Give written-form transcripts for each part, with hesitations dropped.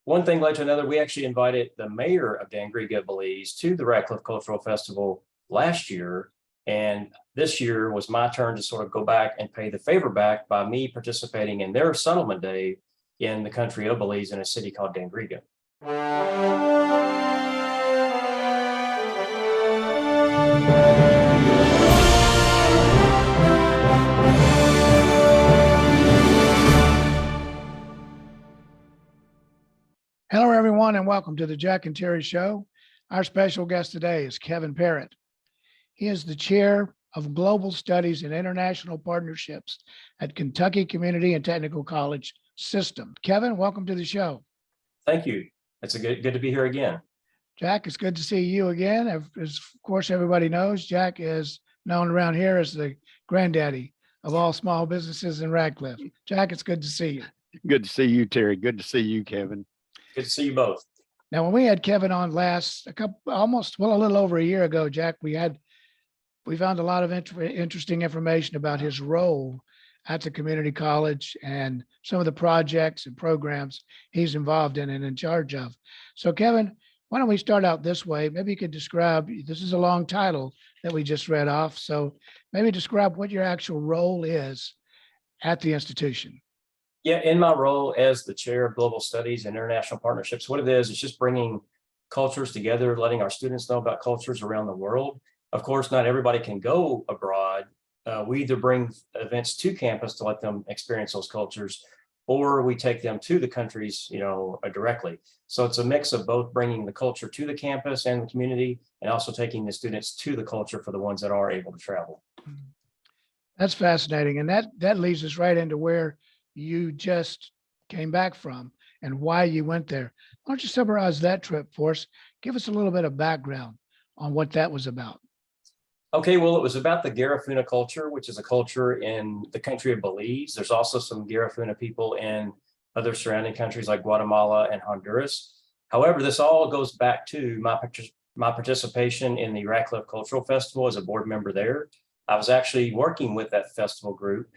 one thing led to another. We actually invited the mayor of Dangriga, Belize, to the Ratcliffe Cultural Festival last year. And this year was my turn to sort of go back and pay the favor back by me participating in their settlement day in the country of Belize in a city called Dangriga. Hello, everyone, and welcome to the Jack and Terry Show. Our special guest today is Kevin Parrett. He is the chair of Global Studies and International Partnerships at Kentucky Community and Technical College System. Kevin, welcome to the show. Thank you. It's good to be here again. Jack, it's good to see you again. As of course everybody knows, Jack is known around here as the granddaddy of all small businesses in Radcliffe. Jack, it's good to see you. Good to see you, Terry. Good to see you, Kevin. Good to see you both. Now, when we had Kevin on last, a little over a year ago, Jack, we found a lot of interesting information about his role at the community college and some of the projects and programs he's involved in and in charge of. So, Kevin, why don't we start out this way? Maybe you could describe, this is a long title that we just read off. So maybe describe what your actual role is at the institution. Yeah, in my role as the chair of Global Studies and International Partnerships, what it is just bringing cultures together, letting our students know about cultures around the world. Of course, not everybody can go abroad. We either bring events to campus to let them experience those cultures, or we take them to the countries, directly. So it's a mix of both bringing the culture to the campus and the community, and also taking the students to the culture for the ones that are able to travel. That's fascinating. And that leads us right into where you just came back from and why you went there. Why don't you summarize that trip for us? Give us a little bit of background on what that was about. Okay, well, it was about the Garifuna culture, which is a culture in the country of Belize. There's also some Garifuna people in other surrounding countries like Guatemala and Honduras. However, this all goes back to my participation in the Ratcliffe Cultural Festival as a board member there. I was actually working with that festival group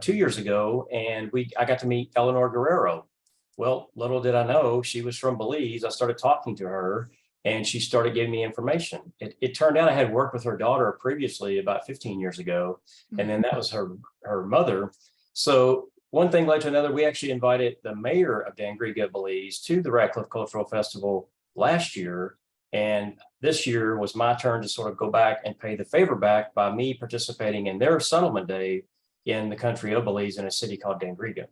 2 years ago, and I got to meet Eleanor Guerrero. Well, little did I know she was from Belize. I started talking to her, and she started giving me information. It turned out I had worked with her daughter previously about 15 years ago, and then that was her mother. So one thing led to another. We actually invited the mayor of Dangriga, Belize, to the Ratcliffe Cultural Festival last year, and this year was my turn to sort of go back and pay the favor back by me participating in their settlement day in the country of Belize in a city called Dangriga.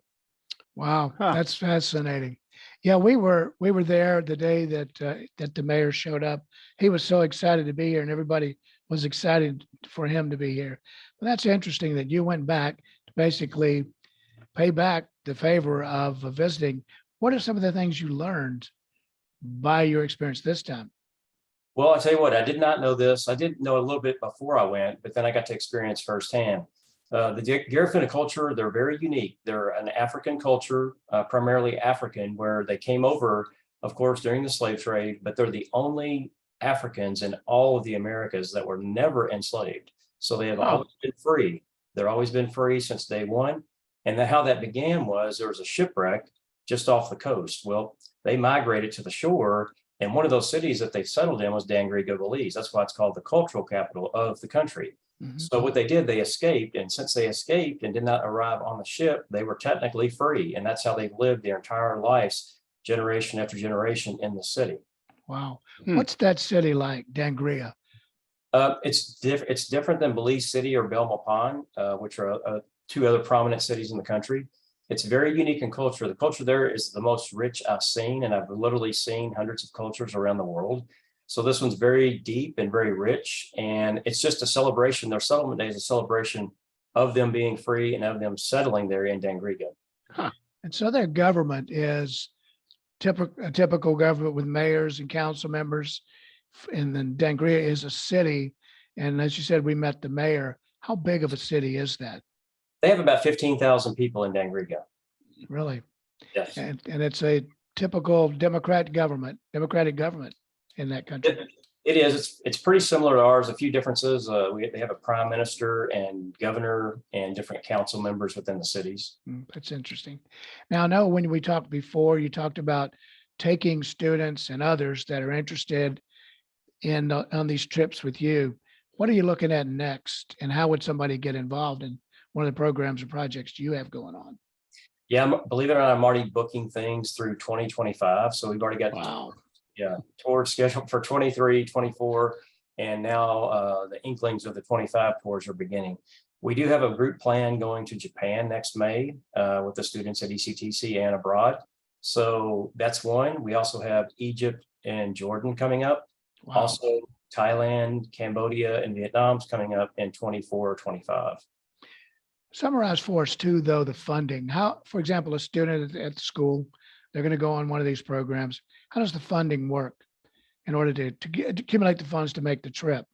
Wow, That's fascinating. Yeah, we were there the day that the mayor showed up. He was so excited to be here, and everybody was excited for him to be here. But that's interesting that you went back to basically pay back the favor of visiting. What are some of the things you learned by your experience this time? Well, I'll tell you what, I did not know this. I did know a little bit before I went, but then I got to experience firsthand. The Garifuna culture, they're very unique. They're an African culture, primarily African, where they came over, of course, during the slave trade, but they're the only Africans in all of the Americas that were never enslaved. So they have always been free. They've always been free since day one. And how that began was there was a shipwreck just off the coast. Well, they migrated to the shore, and one of those cities that they settled in was Dangriga, Belize. That's why it's called the cultural capital of the country. Mm-hmm. So what they did, they escaped. And since they escaped and did not arrive on the ship, they were technically free. And that's how they've lived their entire lives, generation after generation in the city. Wow. What's that city like, Dangriga? It's different than Belize City or Belmopan, which are two other prominent cities in the country. It's very unique in culture. The culture there is the most rich I've seen, and I've literally seen hundreds of cultures around the world. So this one's very deep and very rich, and it's just a celebration. Their settlement day is a celebration of them being free and of them settling there in Dangriga. Huh. And so their government is a typical government with mayors and council members, and then Dangriga is a city. And as you said, we met the mayor. How big of a city is that? They have about 15,000 people in Dangriga. Really? Yes. And it's a typical democratic government in that country. It is. It's pretty similar to ours. A few differences. They have a prime minister and governor and different council members within the cities. That's interesting. Now, I know when we talked before, you talked about taking students and others that are interested in on these trips with you. What are you looking at next, and how would somebody get involved in one of the programs or projects you have going on? Yeah, believe it or not, I'm already booking things through 2025. So we've already got Wow. tours scheduled for 23, 24, and now the inklings of the 25 tours are beginning. We do have a group plan going to Japan next May with the students at ECTC and abroad. So that's one. We also have Egypt and Jordan coming up. Wow. Also Thailand, Cambodia, and Vietnam's coming up in 24 or 25. Summarize for us too, though, the funding. How, for example, a student at the school, they're going to go on one of these programs. How does the funding work in order to accumulate the funds to make the trip?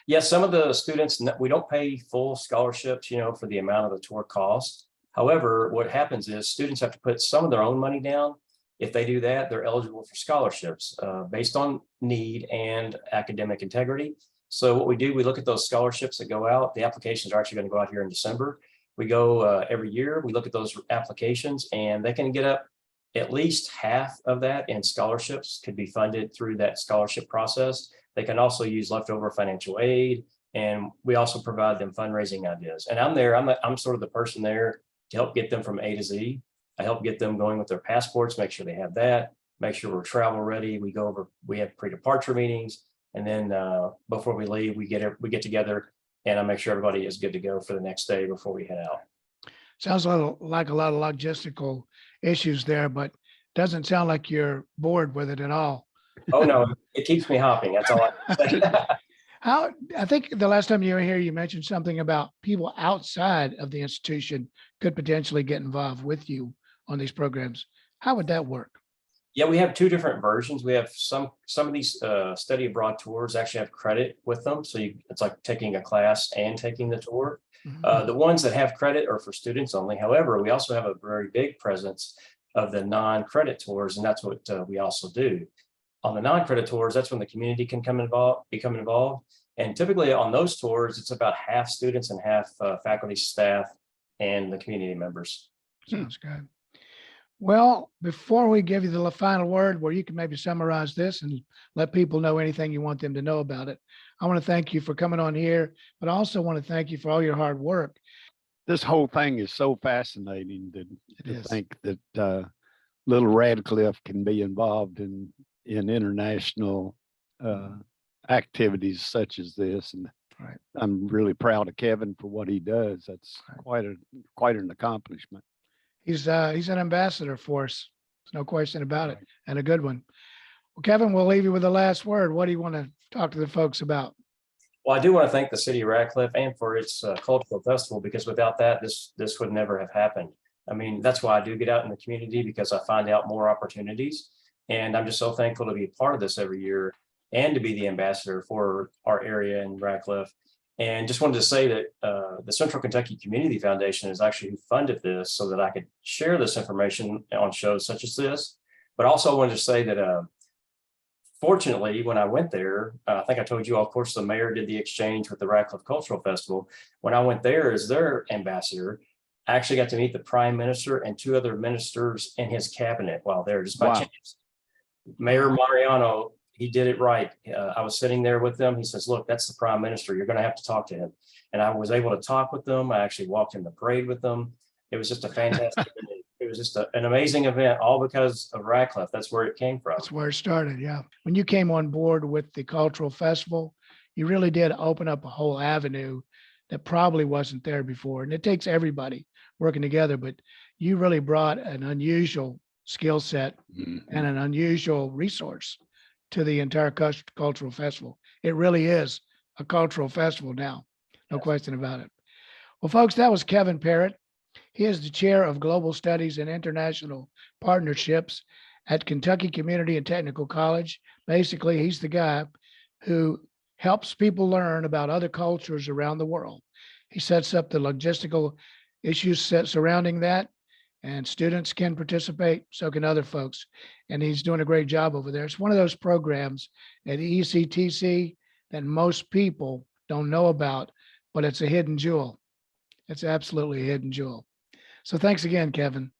Yes, some of the students, we don't pay full scholarships, for the amount of the tour cost. However, what happens is students have to put some of their own money down. If they do that, they're eligible for scholarships based on need and academic integrity. So what we do, we look at those scholarships that go out. The applications are actually going to go out here in December. We go every year, we look at those applications, and they can get up at least half of that in scholarships, could be funded through that scholarship process. They can also use leftover financial aid, and we also provide them fundraising ideas. And I'm sort of the person there to help get them from A to Z. I help get them going with their passports, make sure they have that, make sure we're travel ready. We have pre-departure meetings. And then before we leave, we get together, and I make sure everybody is good to go for the next day before we head out. Sounds like a lot of logistical issues there, but doesn't sound like you're bored with it at all. Oh no, it keeps me hopping. That's all I can say. I think the last time you were here, you mentioned something about people outside of the institution could potentially get involved with you on these programs. How would that work? Yeah, we have two different versions. We have some of these study abroad tours actually have credit with them. So it's like taking a class and taking the tour. Mhm. The ones that have credit are for students only. However, we also have a very big presence of the non-credit tours, and that's what we also do. On the non-credit tours, that's when the community can become involved. And typically on those tours, it's about half students and half faculty, staff, and the community members. Sounds good. Well, before we give you the final word where you can maybe summarize this and let people know anything you want them to know about it, I want to thank you for coming on here, but I also want to thank you for all your hard work. This whole thing is so fascinating It to is. think that Little Radcliffe can be involved in international activities such as this. And Right. I'm really proud of Kevin for what he does. That's Right. quite an accomplishment. He's an ambassador for us. There's no question about it, Right. and a good one. Well, Kevin, we'll leave you with the last word. What do you want to talk to the folks about? Well, I do want to thank the city of Radcliffe and for its cultural festival, because without that, this would never have happened. I mean, that's why I do get out in the community, because I find out more opportunities. And I'm just so thankful to be a part of this every year and to be the ambassador for our area in Radcliffe. And just wanted to say that the Central Kentucky Community Foundation is actually who funded this so that I could share this information on shows such as this. But also I wanted to say that fortunately, when I went there, I think I told you, of course, the mayor did the exchange with the Radcliffe Cultural Festival. When I went there as their ambassador, I actually got to meet the prime minister and two other ministers in his cabinet while there, just by Wow. chance. Mayor Mariano, he did it right. I was sitting there with them. He says, look, that's the prime minister. You're going to have to talk to him. And I was able to talk with them. I actually walked in the parade with them. It was just a fantastic, it was just an amazing event, all because of Radcliffe. That's where it came from. That's where it started. Yeah. When you came on board with the cultural festival, you really did open up a whole avenue that probably wasn't there before. And it takes everybody working together, but you really brought an unusual skill set Mhm. and an unusual resource to the entire cultural festival. It really is a cultural festival now. No question about it. Well, folks, that was Kevin Parrett. He is the chair of Global Studies and International Partnerships at Kentucky Community and Technical College. Basically, he's the guy who helps people learn about other cultures around the world. He sets up the logistical issues surrounding that, and students can participate, so can other folks. And he's doing a great job over there. It's one of those programs at ECTC that most people don't know about, but it's a hidden jewel. It's absolutely a hidden jewel. So thanks again, Kevin.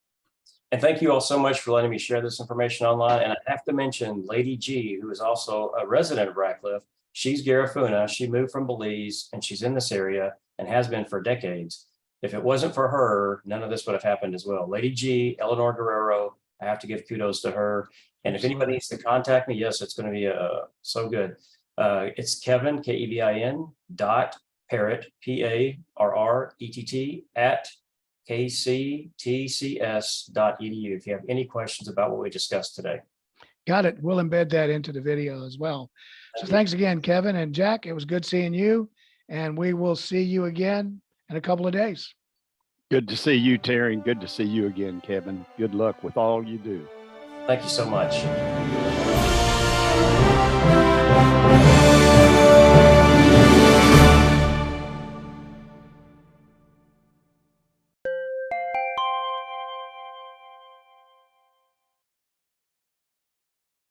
And thank you all so much for letting me share this information online. And I have to mention Lady G, who is also a resident of Ratcliffe. She's Garifuna. She moved from Belize and she's in this area and has been for decades. If it wasn't for her, none of this would have happened as well. Lady G, Eleanor Guerrero, I have to give kudos to her. And if anybody needs to contact me, yes, it's going to be so good. It's Kevin, Kevin, Parrett, Parrett, at kctcs.edu. If you have any questions about what we discussed today. Got it. We'll embed that into the video as well. So thanks again, Kevin and Jack. It was good seeing you, and we will see you again in a couple of days. Good to see you, Terry, and good to see you again, Kevin. Good luck with all you do. Thank you so much.